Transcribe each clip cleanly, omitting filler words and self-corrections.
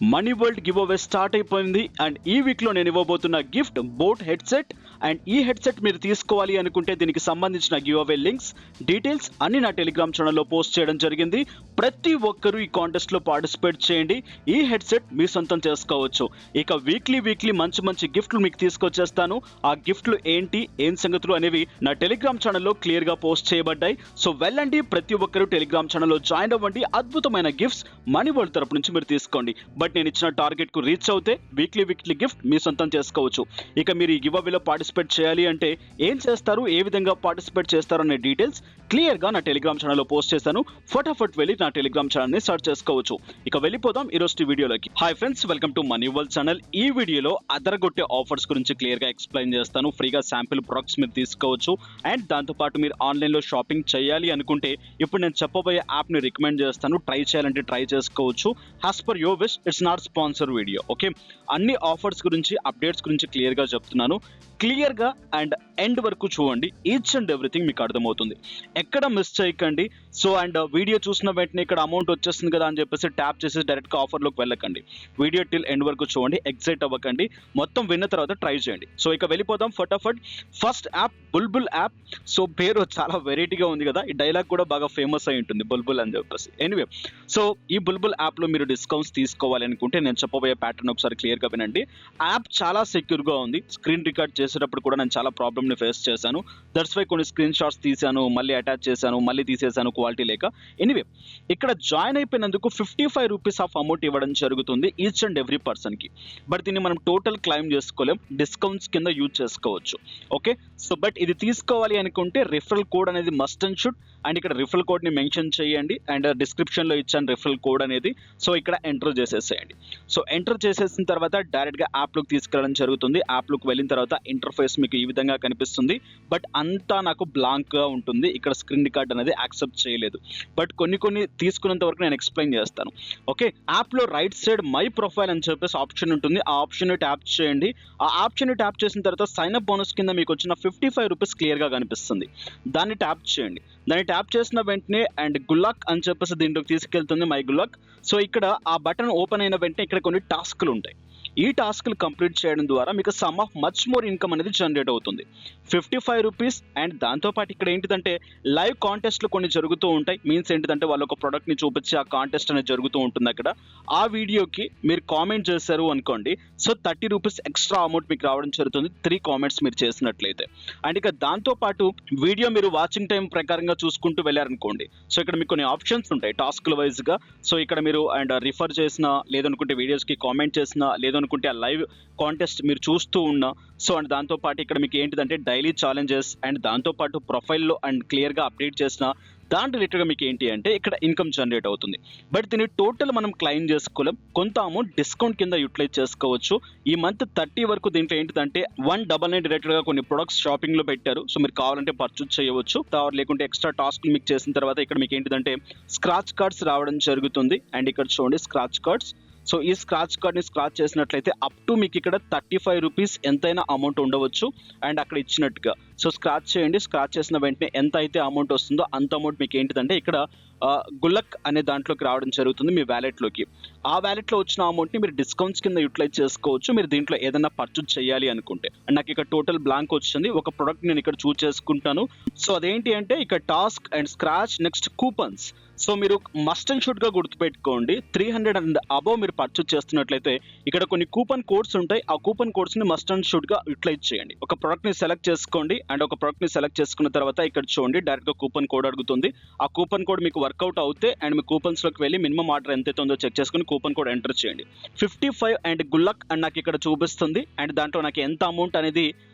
Money world give away start అయిపోయింది and ఈ వీక్లో నేను ఇవ్వబోతున్న గిఫ్ట్ బోట్ హెడ్సెట్. అండ్ ఈ హెడ్సెట్ మీరు తీసుకోవాలి అనుకుంటే దీనికి సంబంధించిన గివ్ అవే లింక్స్ డీటెయిల్స్ అన్ని నా టెలిగ్రామ్ ఛానల్లో పోస్ట్ చేయడం జరిగింది. ప్రతి ఒక్కరూ ఈ కాంటెస్ట్లో పార్టిసిపేట్ చేయండి, ఈ హెడ్సెట్ మీ సొంతం చేసుకోవచ్చు. ఇక వీక్లీ మంచి మంచి గిఫ్ట్లు మీకు తీసుకొచ్చేస్తాను. ఆ గిఫ్ట్లు ఏంటి ఏం సంగతులు అనేవి నా టెలిగ్రామ్ ఛానల్లో క్లియర్గా పోస్ట్ చేయబడ్డాయి. సో వెళ్ళండి, ప్రతి ఒక్కరూ టెలిగ్రామ్ ఛానల్లో జాయిన్ అవ్వండి. అద్భుతమైన గిఫ్ట్స్ మనీ వరల్డ్ తరపు నుంచి మీరు తీసుకోండి. బట్ నేను ఇచ్చిన టార్గెట్ కు రీచ్ అవుతే వీక్లీ గిఫ్ట్ మీ సొంతం చేసుకోవచ్చు. ఇక మీరు ఈ గివ్ అవేలో పార్టిసిపేట్ చేయాలి అంటే ఏం చేస్తారు, ఏ విధంగా పార్టిసిపేట్ చేస్తారు అనే డీటెయిల్స్ క్లియర్ గా నా టెలిగ్రామ్ ఛానల్లో పోస్ట్ చేశాను. ఫటాఫట్ వెళ్ళి నా టెలిగ్రామ్ ఛానల్ ని సర్చ్ చేసుకోవచ్చు. ఇక వెళ్ళిపోదాం ఈ రోజు వీడియోలోకి. Hi friends, welcome to money world channel. ఈ వీడియోలో అదరగొట్టే ఆఫర్స్ గురించి క్లియర్ గా ఎక్స్ప్లెయిన్ చేస్తాను. ఫ్రీగా శాంపిల్ ప్రొడక్ట్స్ మీరు తీసుకోవచ్చు. అండ్ దాంతో పాటు మీరు ఆన్లైన్ లో షాపింగ్ చేయాలి అనుకుంటే ఇప్పుడు నేను చెప్పబోయే యాప్ ని రికమెండ్ చేస్తాను. ట్రై చేయాలంటే ట్రై చేసుకోవచ్చు. As per your wish, it's not sponsor video. Okay, అన్ని ఆఫర్స్ గురించి అప్డేట్స్ గురించి క్లియర్ గా చెప్తున్నాను. క్లియర్ గా అండ్ ఎండ్ వరకు చూడండి, ఈచ్ అండ్ ఎవ్రీథింగ్ మీకు అర్థమవుతుంది. ఎక్కడ మిస్ చేయకండి. సో అండ్ వీడియో చూసిన వెంటనే ఇక్కడ అమౌంట్ వచ్చేస్తుంది కదా అని చెప్పేసి ట్యాప్ చేసి డైరెక్ట్ గా ఆఫర్లోకి వెళ్ళకండి. వీడియో టిల్ ఎండ్ వరకు చూడండి, ఎగ్జైట్ అవ్వకండి. మొత్తం విన్న తర్వాత ట్రై చేయండి. సో ఇక వెళ్ళిపోదాం ఫటాఫట్. First app Bulbul app. So పేరు చాలా వెరైటీగా ఉంది కదా, ఈ డైలాగ్ కూడా బాగా ఫేమస్ అయి ఉంటుంది బుల్బుల్ అని చెప్పేసి. ఎనీవే, సో ఈ బుల్బుల్ యాప్ లో మీరు డిస్కౌంట్స్ తీసుకోవాలి అనుకుంటే నేను చెప్పబోయే ప్యాటర్న్ ఒకసారి క్లియర్ గా వినండి. యాప్ చాలా సెక్యూర్ గా ఉంది. స్క్రీన్ రికార్డ్ చేసేటప్పుడు కూడా నేను చాలా ప్రాబ్లమ్ ని ఫేస్ చేశాను. దట్స్ వై కొన్ని స్క్రీన్ షాట్స్ తీసాను, మళ్ళీ అటాచ్ చేశాను, మళ్ళీ తీసేసాను క్వాలిటీ లేక. ఎనీవే, ఇక్కడ జాయిన్ అయిపోయినందుకు 55 రూపీస్ ఆఫ్ అమౌంట్ ఇవ్వడం జరుగుతుంది ఈచ్ అండ్ ఎవ్రీ పర్సన్ కి. బట్ దీన్ని మనం టోటల్ క్లైమ్ చేసుకోలేం, డిస్కౌంట్స్ కింద యూజ్ చేసుకోవచ్చు. ఓకే, సో బట్ ఇది తీసుకోవాలి అనుకుంటే రిఫరల్ కోడ్ అనేది మస్ట్ అండ్ షుడ్. అండ్ ఇక్కడ రిఫరల్ కోడ్ ని మెన్షన్ చేయండి. అండ్ డిస్క్రిప్షన్ లో ఇచ్చాను రిఫరల్ కోడ్ అనేది. సో ఇక్కడ ఎంటర్ చేసేసేయండి. సో ఎంటర్ చేసేసిన తర్వాత డైరెక్ట్ గా యాప్ లోకి తీసుకెళ్ళడం జరుగుతుంది. యాప్ లోకి వెళ్ళిన తర్వాత ఇంటర్ఫేస్ మీకు ఈ విధంగా కనిపిస్తుంది. బట్ అంతా నాకు బ్లాంక్ గా ఉంటుంది. ఇక్కడ స్క్రీన్ రికార్డ్ అనేది యాక్సెప్ట్ చేయలేదు. బట్ కొన్ని తీసుకున్నంత వరకు నేను ఎక్స్ప్లెయిన్ చేస్తాను. ఓకే, యాప్ లో రైట్ సైడ్ మై ప్రొఫైల్ అని చెప్పేసి ఆప్షన్ ఉంటుంది. ఆ ఆప్షన్ ని ట్యాప్ చేయండి. ఆ ఆప్షన్ ని ట్యాప్ చేసిన తర్వాత సైన్ అప్ బోనస్ కింద మీకు వచ్చిన 55 రూపీస్ క్లియర్ గా కనిపిస్తుంది. దాన్ని ట్యాప్ చేయండి. దాన్ని ట్యాప్ చేసిన వెంటనే అండ్ గుల్లక్ అని చెప్పేసి దీంట్లోకి తీసుకెళ్తుంది, మై గుల్లక్. సో ఇక్కడ ఆ బటన్ ఓపెన్ అయిన వెంటనే ఇక్కడ కొన్ని టాస్క్లు ఉంటాయి. ఈ టాస్క్లు కంప్లీట్ చేయడం ద్వారా మీకు some of much more income అనేది జనరేట్ అవుతుంది. 55 రూపీస్. అండ్ దాంతోపాటు ఇక్కడ ఏంటిదంటే లైవ్ కాంటెస్ట్లు కొన్ని జరుగుతూ ఉంటాయి. మీన్స్ ఏంటిదంటే వాళ్ళు ఒక ప్రోడక్ట్ని చూపించి ఆ కాంటెస్ట్ అనేది జరుగుతూ ఉంటుంది. అక్కడ ఆ వీడియోకి మీరు కామెంట్ చేశారు అనుకోండి, సో 30 రూపీస్ ఎక్స్ట్రా అమౌంట్ మీకు రావడం జరుగుతుంది 3 కామెంట్స్ మీరు చేసినట్లయితే. అండ్ ఇక దాంతోపాటు వీడియో మీరు వాచింగ్ టైం ప్రకారంగా చూసుకుంటూ వెళ్ళారనుకోండి, సో ఇక్కడ మీకు కొన్ని ఆప్షన్స్ ఉంటాయి టాస్క్ల వైజ్గా. సో ఇక్కడ మీరు అండ్ రిఫర్ చేసిన, లేదనుకుంటే వీడియోస్కి కామెంట్ చేసిన, లేదనుకుంటే ఆ లైవ్ కాంటెస్ట్ మీరు చూస్తూ ఉన్నా. సో అండ్ దాంతోపాటు ఇక్కడ మీకు ఏంటిదంటే డైలీ ఛాలెంజెస్ అండ్ దాంతోపాటు ప్రొఫైల్లో అండ్ క్లియర్గా అప్డేట్ చేసిన దాని రిలేటెడ్గా మీకు ఏంటి అంటే ఇక్కడ ఇన్కమ్ జనరేట్ అవుతుంది. బట్ దీన్ని టోటల్ మనం క్లెయిమ్ చేసుకోలేం, కొంత అమౌంట్ డిస్కౌంట్ కింద యూటిలైజ్ చేసుకోవచ్చు. ఈ మంత్ 30 వరకు దీంట్లో ఏంటిదంటే 199 రిలేటెడ్గా కొన్ని ప్రొడక్ట్స్ షాపింగ్లో పెట్టారు. సో మీరు కావాలంటే పర్చేజ్ చేయవచ్చు. లేకుంటే ఎక్స్ట్రా టాస్క్లు మీకు చేసిన తర్వాత ఇక్కడ మీకు ఏంటిదంటే స్క్రాచ్ కార్డ్స్ రావడం జరుగుతుంది. అండ్ ఇక్కడ చూడండి స్క్రాచ్ కార్డ్స్. సో ఈ స్క్రాచ్ కార్డ్ని స్క్రాచ్ చేసినట్లయితే అప్ టు మీకు ఇక్కడ 35 రూపీస్ ఎంతైనా అమౌంట్ ఉండవచ్చు. అండ్ అక్కడ ఇచ్చినట్టుగా సో స్క్రాచ్ చేయండి. స్క్రాచ్ చేసిన వెంటనే ఎంత అయితే అమౌంట్ వస్తుందో అంత అమౌంట్ మీకు ఏంటిదంటే ఇక్కడ గుల్లక్ అనే దాంట్లోకి రావడం జరుగుతుంది మీ వ్యాలెట్లోకి. ఆ వ్యాలెట్లో వచ్చిన అమౌంట్ని మీరు డిస్కౌంట్స్ కింద యూటిలైజ్ చేసుకోవచ్చు మీరు దీంట్లో ఏదైనా పర్చేజ్ చేయాలి అనుకుంటే. అండ్ నాకు ఇక్కడ టోటల్ బ్లాంక్ వచ్చింది. ఒక ప్రోడక్ట్ నేను ఇక్కడ చూస్ చేసుకుంటాను. సో అదేంటి అంటే ఇక్కడ task and scratch next coupons. So మీరు మస్ట్ అండ్ షుడ్ గా గుర్తుపెట్టుకోండి, 300 అండ్ అబోవ్ మీరు పర్చేజ్ చేస్తున్నట్లయితే ఇక్కడ కొన్ని కూపన్ కోడ్స్ ఉంటాయి. ఆ కూపన్ కోడ్స్ ని మస్ట్ అండ్ షుడ్ గా యూటిలైజ్ చేయండి. ఒక ప్రోడక్ట్ ని సెలెక్ట్ చేసుకోండి. అండ్ ఒక ప్రోడక్ట్ ని సెలెక్ట్ చేసుకున్న తర్వాత ఇక్కడ చూడండి డైరెక్ట్ గా కూపన్ కోడ్ అడుగుతుంది. ఆ కూపన్ కోడ్ మీకు వర్కౌట్ అవుతే అండ్ మీ కూపన్స్ లోకి వెళ్ళి మినిమం ఆర్డర్ ఎంత ఉందో చెక్ చేసుకుని కూపన్ కోడ్ ఎంటర్ చేయండి. 55 అండ్ గుల్లక్ అండ్ నాకు ఇక్కడ చూపిస్తుంది. అండ్ దాంట్లో నాకు ఎంత అమౌంట్ అనేది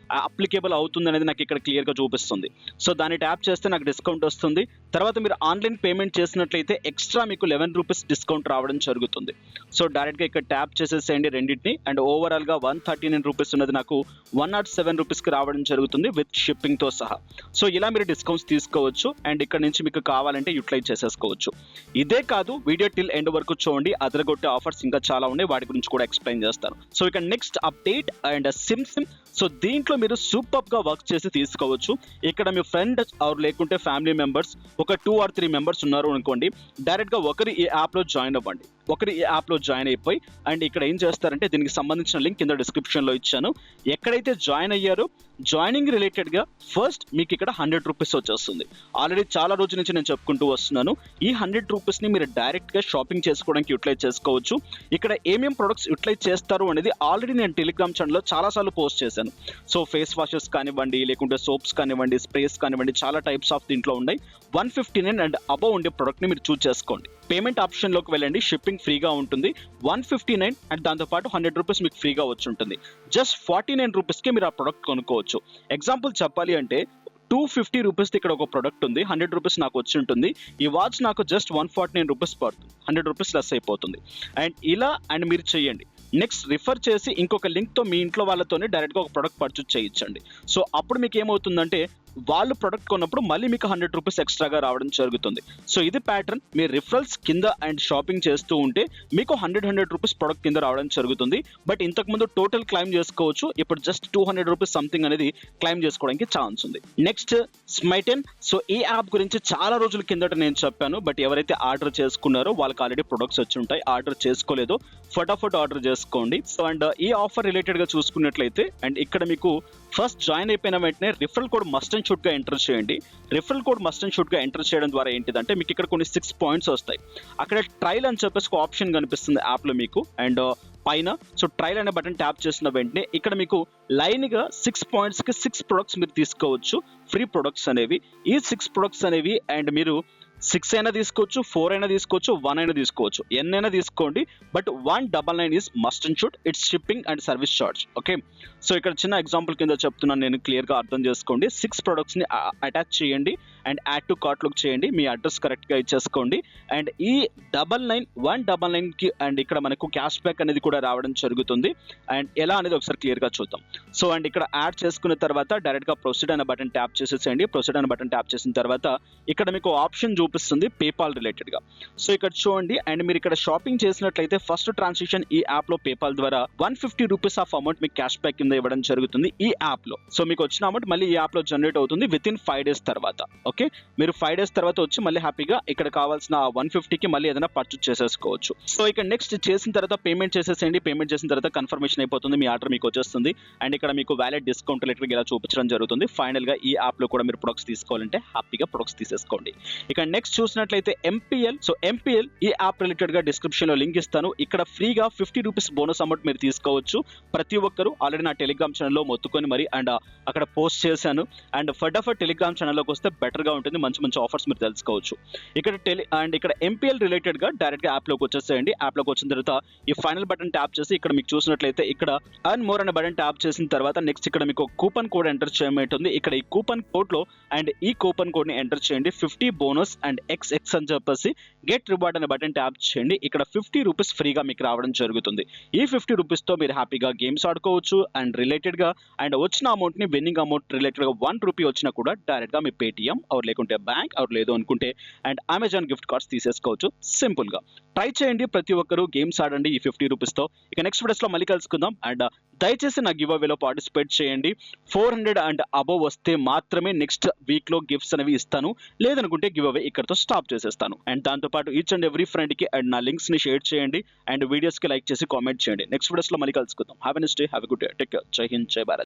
అప్లికేబుల్ అవుతుంది అనేది నాకు ఇక్కడ క్లియర్గా చూపిస్తుంది. సో దాన్ని ట్యాప్ చేస్తే నాకు డిస్కౌంట్ వస్తుంది. తర్వాత మీరు ఆన్లైన్ పేమెంట్ చేసినట్లయితే ఎక్స్ట్రా మీకు 11 రూపీస్ డిస్కౌంట్ రావడం జరుగుతుంది. సో డైరెక్ట్గా ఇక్కడ ట్యాప్ చేసేసేయండి రెండింటిని. అండ్ ఓవరాల్గా 139 రూపీస్ ఉన్నది నాకు 107 రూపీస్కి రావడం జరుగుతుంది విత్ షిప్పింగ్తో సహా. సో ఇలా మీరు డిస్కౌంట్స్ తీసుకోవచ్చు. అండ్ ఇక్కడ నుంచి మీకు కావాలంటే యూటిలైజ్ చేసేసుకోవచ్చు. ఇదే కాదు, వీడియో టిల్ ఎండ్ వరకు చూడండి, అదరగొట్టే ఆఫర్స్ ఇంకా చాలా ఉన్నాయి, వాటి గురించి కూడా ఎక్స్ప్లెయిన్ చేస్తాను. సో ఇక next update and SIM. So దీంట్లో మీరు సూపర్ గా వర్క్ చేసి తీసుకోవచ్చు. ఇక్కడ మీ ఫ్రెండ్ ఆర్ లేకుంటే ఫ్యామిలీ మెంబర్స్ ఒక 2 or 3 మెంబర్స్ ఉన్నారు అనుకోండి, డైరెక్ట్ గా ఒకరు ఈ యాప్ లో జాయిన్ అవ్వండి. ఒకరు ఈ యాప్లో జాయిన్ అయిపోయి అండ్ ఇక్కడ ఏం చేస్తారంటే దీనికి సంబంధించిన లింక్ కింద డిస్క్రిప్షన్లో ఇచ్చాను. ఎక్కడైతే జాయిన్ అయ్యారో జాయినింగ్ రిలేటెడ్గా ఫస్ట్ మీకు ఇక్కడ 100 రూపీస్ వచ్చేస్తుంది. ఆల్రెడీ చాలా రోజుల నుంచి నేను చెప్పుకుంటూ వస్తున్నాను. ఈ 100 రూపీస్ని మీరు డైరెక్ట్గా షాపింగ్ చేసుకోవడానికి యూటిలైజ్ చేసుకోవచ్చు. ఇక్కడ ఏమేం ప్రొడక్ట్స్ యూటిలైజ్ చేస్తారు అనేది ఆల్రెడీ నేను టెలిగ్రామ్ ఛానల్లో చాలాసార్లు పోస్ట్ చేశాను. సో ఫేస్ వాషెస్ కానివ్వండి, లేకుంటే సోప్స్ కానివ్వండి, స్ప్రేస్ కానివ్వండి, చాలా టైప్స్ ఆఫ్ దీంట్లో ఉన్నాయి. 159 అండ్ అబవ్ ఉండే ప్రొడక్ట్ని మీరు చూస్ చేసుకోండి. పేమెంట్ ఆప్షన్లోకి వెళ్ళండి, షిప్పింగ్ ఫ్రీగా ఉంటుంది. 159 అండ్ దాంతోపాటు 100 రూపీస్ మీకు ఫ్రీగా వచ్చి ఉంటుంది. జస్ట్ 49 రూపీస్కే మీరు ఆ ప్రొడక్ట్ కొనుక్కోవచ్చు. ఎగ్జాంపుల్ చెప్పాలి అంటే 250 రూపీస్ది ఇక్కడ ఒక ప్రొడక్ట్ ఉంది, 100 రూపీస్ నాకు వచ్చి ఉంటుంది. ఈ వాచ్ నాకు జస్ట్ 149 రూపీస్ పడుతుంది, 100 రూపీస్ లెస్ అయిపోతుంది. అండ్ ఇలా అండ్ మీరు చేయండి. నెక్స్ట్ రిఫర్ చేసి ఇంకొక లింక్తో మీ ఇంట్లో వాళ్ళతోనే డైరెక్ట్గా ఒక ప్రొడక్ట్ పర్చేజ్ చేయించండి. సో అప్పుడు మీకు ఏమవుతుందంటే వాళ్ళు ప్రొడక్ట్ కొన్నప్పుడు మళ్ళీ మీకు 100 రూపీస్ ఎక్స్ట్రాగా రావడం జరుగుతుంది. సో ఇది ప్యాటర్న్. మీ రిఫరల్స్ కింద అండ్ షాపింగ్ చేస్తూ ఉంటే మీకు 100 రూపీస్ ప్రొడక్ట్ కింద రావడం జరుగుతుంది. బట్ ఇంతకుముందు టోటల్ క్లైమ్ చేసుకోవచ్చు, ఇప్పుడు జస్ట్ 200 రూపీస్ సంథింగ్ అనేది క్లైమ్ చేసుకోవడానికి ఛాన్స్ ఉంది. నెక్స్ట్ స్మైటెన్. సో ఈ యాప్ గురించి చాలా రోజుల కిందట నేను చెప్పాను, బట్ ఎవరైతే ఆర్డర్ చేసుకున్నారో వాళ్ళకి ఆల్రెడీ ప్రొడక్ట్స్ వచ్చి ఉంటాయి. ఆర్డర్ చేసుకోలేదో ఫటాఫట్ ఆర్డర్ చేసుకోండి. సో అండ్ ఈ ఆఫర్ రిలేటెడ్గా చూసుకున్నట్లయితే అండ్ ఇక్కడ మీకు ఫస్ట్ జాయిన్ అయిపోయిన వెంటనే రిఫరల్ కోడ్ మస్ట్ అండ్ షుడ్గా ఎంటర్ చేయండి. రిఫరల్ కోడ్ మస్ట్ అండ్ షుడ్గా ఎంటర్ చేయడం ద్వారా ఏంటిదంటే మీకు ఇక్కడ కొన్ని 6 పాయింట్స్ వస్తాయి. అక్కడ ట్రయల్ అని చెప్పేసి ఒక ఆప్షన్ కనిపిస్తుంది యాప్లో మీకు అండ్ పైన. సో ట్రయల్ అనే బటన్ ట్యాప్ చేసిన వెంటనే ఇక్కడ మీకు లైన్గా 6 పాయింట్స్కి 6 ప్రొడక్ట్స్ మీరు తీసుకోవచ్చు, ఫ్రీ ప్రొడక్ట్స్ అనేవి. ఈ 6 ప్రొడక్ట్స్ అనేవి అండ్ మీరు 6 అయినా తీసుకోవచ్చు, 4 అయినా తీసుకోవచ్చు, 1 అయినా తీసుకోవచ్చు, ఎన్ అయినా తీసుకోండి. But 199 is must and should. It's shipping and service charge. Okay, so ఇక్కడ చిన్న ఎగ్జాంపుల్ కింద చెప్తున్నాను, నేను క్లియర్గా అర్థం చేసుకోండి. 6 ప్రొడక్ట్స్ని అటాచ్ చేయండి అండ్ యాడ్ టు కార్ట్లోకి చేయండి. మీ అడ్రస్ కరెక్ట్గా ఇచ్చేసుకోండి. అండ్ ఈ 199కి అండ్ ఇక్కడ మనకు క్యాష్ బ్యాక్ అనేది కూడా రావడం జరుగుతుంది. అండ్ ఎలా అనేది ఒకసారి క్లియర్గా చూద్దాం. సో అండ్ ఇక్కడ యాడ్ చేసుకున్న తర్వాత డైరెక్ట్గా ప్రొసీడ్ అనే బటన్ ట్యాప్ చేసేసేయండి. ప్రొసీడ్ అనే బటన్ ట్యాప్ చేసిన తర్వాత ఇక్కడ మీకు ఆప్షన్ చూపిస్తుంది పేపాల్ రిలేటెడ్గా. సో ఇక్కడ చూడండి అండ్ మీరు ఇక్కడ షాపింగ్ చేసినట్లయితే ఫస్ట్ ట్రాన్సాక్షన్ ఈ యాప్లో పేపాల్ ద్వారా 150 రూపీస్ ఆఫ్ అమౌంట్ మీకు క్యాష్ బ్యాక్ కింద ఇవ్వడం జరుగుతుంది ఈ యాప్లో. సో మీకు వచ్చిన అమౌంట్ మళ్ళీ ఈ యాప్లో జనరేట్ అవుతుంది విత్ ఇన్ 5 డేస్ తర్వాత. ఓకే, మీరు 5 డేస్ తర్వాత వచ్చి మళ్ళీ హ్యాపీగా ఇక్కడ కావాల్సిన 150కి మళ్ళీ ఏదైనా పర్చేజ్ చేసేసుకోవచ్చు. సో ఇక్కడ నెక్స్ట్ చేసిన తర్వాత పేమెంట్ చేసేసేయండి. పేమెంట్ చేసిన తర్వాత కన్ఫర్మేషన్ అయిపోతుంది, మీ ఆర్డర్ మీకు వచ్చేస్తుంది. అండ్ ఇక్కడ మీకు వ్యాలిడ్ డిస్కౌంట్ రిలేటెడ్గా ఇలా చూపించడం జరుగుతుంది. ఫైనల్గా ఈ యాప్లో కూడా మీరు ప్రొడక్ట్స్ తీసుకోవాలంటే హ్యాపీగా ప్రొడక్ట్స్ తీసేసుకోండి. ఇక్కడ నెక్స్ట్ చూసినట్లయితే ఎంపీఎల్. సో ఎంపీఎల్ ఈ యాప్ రిలేటెడ్గా డిస్క్రిప్షన్లో లింక్ ఇస్తాను. ఇక్కడ ఫ్రీగా 50 రూపీస్ బోనస్ అమౌంట్ మీరు తీసుకోవచ్చు. ప్రతి ఒక్కరు ఆల్రెడీ నా టెలిగ్రామ్ ఛానల్లో మొత్తుకొని మరి అండ్ అక్కడ పోస్ట్ చేశాను. అండ్ ఫటాఫట్ టెలిగ్రామ్ ఛానల్లోకి వస్తే బెటర్గా ఉంటుంది, మంచి మంచి ఆఫర్స్ మీరు తెలుసుకోవచ్చు. ఇక్కడ ఇక్కడ ఎంపీఎల్ రిలేటెడ్గా డైరెక్ట్గా యాప్లోకి వచ్చేసేయండి. యాప్లోకి వచ్చిన తర్వాత ఈ ఫైనల్ బటన్ ట్యాప్ చేసి ఇక్కడ మీకు చూసినట్లయితే ఇక్కడ అర్న్ మోర్ అనే బటన్ ట్యాప్ చేసిన తర్వాత నెక్స్ట్ ఇక్కడ మీకు కూపన్ కోడ్ ఎంటర్ చేయమంటుంది. ఇక్కడ ఈ కూపన్ కోడ్లో అండ్ ఈ కూపన్ కోడ్ని ఎంటర్ చేయండి. 50 బోనస్ అండ్ ఎక్స్ అని చెప్పేసి గెట్ రివార్డ్ అనే బటన్ ట్యాప్ చేయండి. ఇక్కడ 50 రూపీస్ ఫ్రీగా మీకు రావడం జరుగుతుంది. ఈ 50 రూపీస్తో మీరు హ్యాపీగా గేమ్స్ ఆడుకోవచ్చు. అండ్ రిలేటెడ్గా అండ్ వచ్చిన అమౌంట్ని విన్నింగ్ అమౌంట్ రిలేటెడ్గా 1 రూపీ వచ్చినా కూడా డైరెక్ట్గా మీ పేటిఎం ఆర్ లేకుంటే బ్యాంక్ ఆర్ లేదు అనుకుంటే అండ్ అమెజాన్ గిఫ్ట్ కార్డ్స్ తీసేసుకోవచ్చు. సింపుల్గా ట్రై చేయండి, ప్రతి ఒక్కరు గేమ్స్ ఆడండి ఈ 50 రూపీస్తో. ఇక నెక్స్ట్ వీడియోస్లో మళ్ళీ కలుసుకుందాం. అండ్ దయచేసి నా గివ్ అవేలో పార్టిసిపేట్ చేయండి. 400 అండ్ అబవ్ వస్తే మాత్రమే నెక్స్ట్ వీక్లో గిఫ్ట్స్ అనేవి ఇస్తాను, లేదనుకుంటే గివ్ అవే ఇక్కడతో స్టాప్ చేసేస్తాను. అండ్ దాంతోపాటు ఈచ్ అండ్ ఎవ్రీ ఫ్రెండ్కి అండ్ నా లింక్స్ని షేర్ చేయండి అండ్ వీడియోస్కి లైక్ చేసి కామెంట్ చేయండి. నెక్స్ట్ వీడియోస్లో మళ్ళీ కలుసుకుందాం. Have a nice day, have a good day, take care. జై హింద్, జై భారత్.